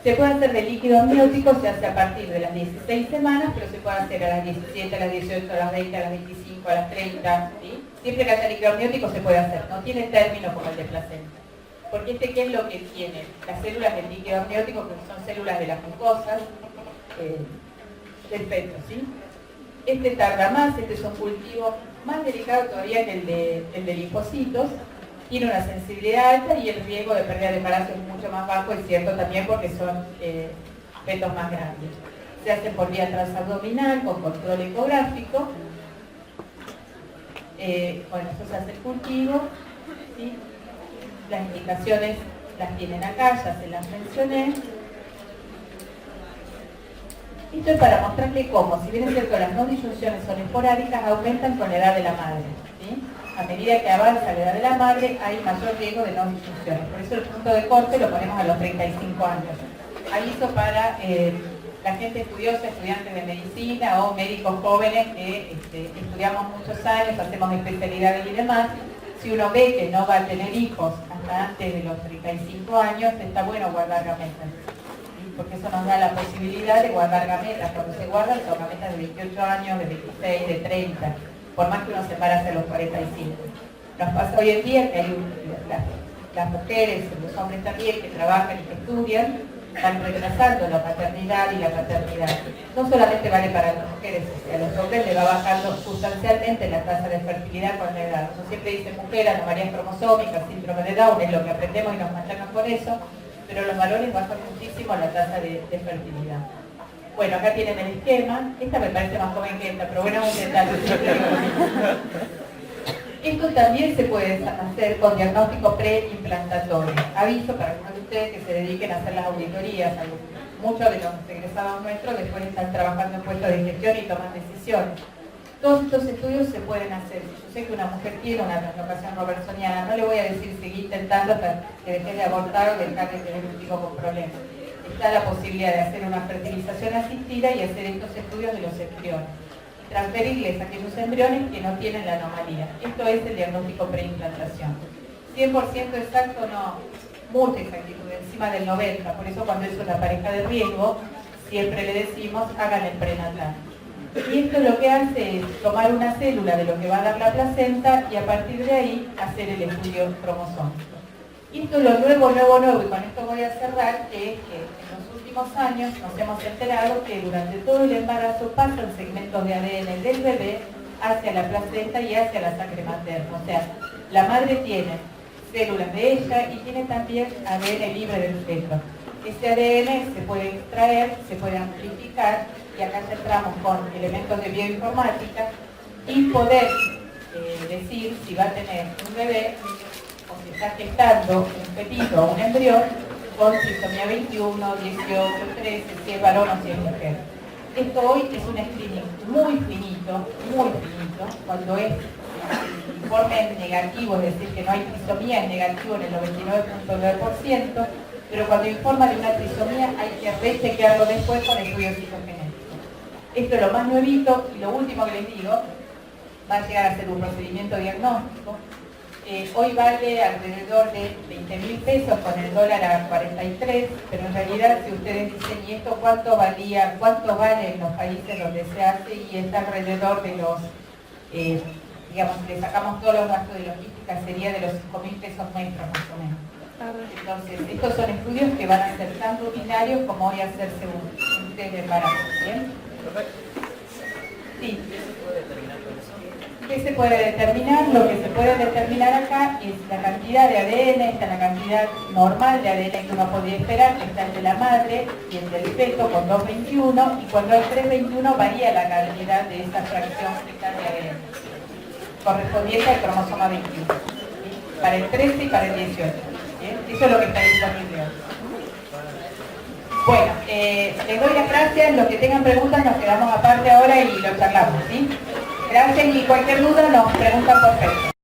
Se puede hacer de líquido amniótico, se hace a partir de las 16 semanas, pero se puede hacer a las 17, a las 18, a las 20, a las 25, a las 30, ¿sí? Siempre que haya líquido amniótico se puede hacer, no tiene término como el de placenta. Porque ¿qué es lo que tiene? Las células del líquido amniótico, que son células de las mucosas del feto, ¿sí? Este tarda más, este es un cultivo más delicado todavía que el de linfocitos, tiene una sensibilidad alta y el riesgo de pérdida de embarazo es mucho más bajo, es cierto también porque son fetos más grandes. Se hace por vía transabdominal con control ecográfico. Bueno, eso se hace el cultivo, ¿sí? Las indicaciones las tienen acá, ya se las mencioné. Esto es para mostrarle cómo, si bien es cierto las no disyunciones son esporádicas, aumentan con la edad de la madre, ¿sí? A medida que avanza la edad de la madre hay mayor riesgo de no disyunciones. Por eso el punto de corte lo ponemos a los 35 años. aviso para la gente estudiosa, estudiantes de medicina o médicos jóvenes que estudiamos muchos años, hacemos especialidades y demás. Si uno ve que no va a tener hijos hasta antes de los 35 años, está bueno guardar gametas, ¿sí? Porque eso nos da la posibilidad de guardar gametas. Cuando se guardan son gametas de 28 años, de 26, de 30, por más que uno se embarace a los 45. Nos pasa hoy en día que hay las mujeres, los hombres también, que trabajan y que estudian, están retrasando la maternidad y la paternidad. No solamente vale para las mujeres, a los hombres le va bajando sustancialmente la tasa de fertilidad con la edad. Uno siempre dice mujer, anomalías cromosómicas, síndrome de Down, es lo que aprendemos y nos machacan con eso, pero los valores bajan muchísimo la tasa de fertilidad. Bueno, acá tienen el esquema. Esta me parece más joven que esta, pero bueno, es un detalle. Esto también se puede hacer con diagnóstico preimplantatorio. Aviso para algunos de ustedes que se dediquen a hacer las auditorías. Muchos de los egresados nuestros después están trabajando en puestos de gestión y toman decisiones. Todos estos estudios se pueden hacer. Yo sé que una mujer tiene una translocación robertsoniana, no le voy a decir seguir intentando hasta que deje de abortar o dejar de tener un hijo con problemas. Está la posibilidad de hacer una fertilización asistida y hacer estos estudios de los embriones. Transferirles a aquellos embriones que no tienen la anomalía. Esto es el diagnóstico preimplantación. 100% exacto no, mucha exactitud, encima del 90%. Por eso cuando es una pareja de riesgo, siempre le decimos hagan el prenatal. Y esto lo que hace es tomar una célula de lo que va a dar la placenta y a partir de ahí hacer el estudio cromosómico. Y esto es lo nuevo, y con esto voy a cerrar, que es que en los últimos años nos hemos enterado que durante todo el embarazo pasan segmentos de ADN del bebé hacia la placenta y hacia la sangre materna. O sea, la madre tiene células de ella y tiene también ADN libre del feto. Ese ADN se puede extraer, se puede amplificar, y acá ya entramos con elementos de bioinformática y poder decir si va a tener un bebé o si está gestando un fetito o un embrión con trisomía 21, 18, 13, si es varón o si es mujer. Esto hoy es un screening muy finito, cuando es informe negativo, es decir, que no hay trisomía, es negativo en el 99.9%, pero cuando informa de una trisomía hay que rechequearlo después con estudios citogenéticos. Esto es lo más nuevito y lo último que les digo, va a llegar a ser un procedimiento diagnóstico. Hoy vale alrededor de 20.000 pesos con el dólar a 43, pero en realidad si ustedes dicen, ¿y esto cuánto valía, cuánto vale en los países donde se hace? Y está alrededor de los, digamos, le sacamos todos los gastos de logística, sería de los 5.000 pesos nuestros más o menos. Entonces, estos son estudios que van a ser tan rutinarios como hoy hacerse un test de embarazo, ¿bien? Sí. ¿Qué se puede determinar? Lo que se puede determinar acá es la cantidad de ADN, está la cantidad normal de ADN que uno podría esperar, que está el de la madre y el del feto con 2,21, y cuando hay 3,21 varía la cantidad de esa fracción fetal de ADN, correspondiente al cromosoma 21, ¿sí? Para el 13 y para el 18. ¿Bien? Eso es lo que está disponible hoy. Bueno, les doy las gracias. Los que tengan preguntas nos quedamos aparte ahora y lo charlamos, ¿sí? Gracias y cualquier duda nos preguntan por Facebook.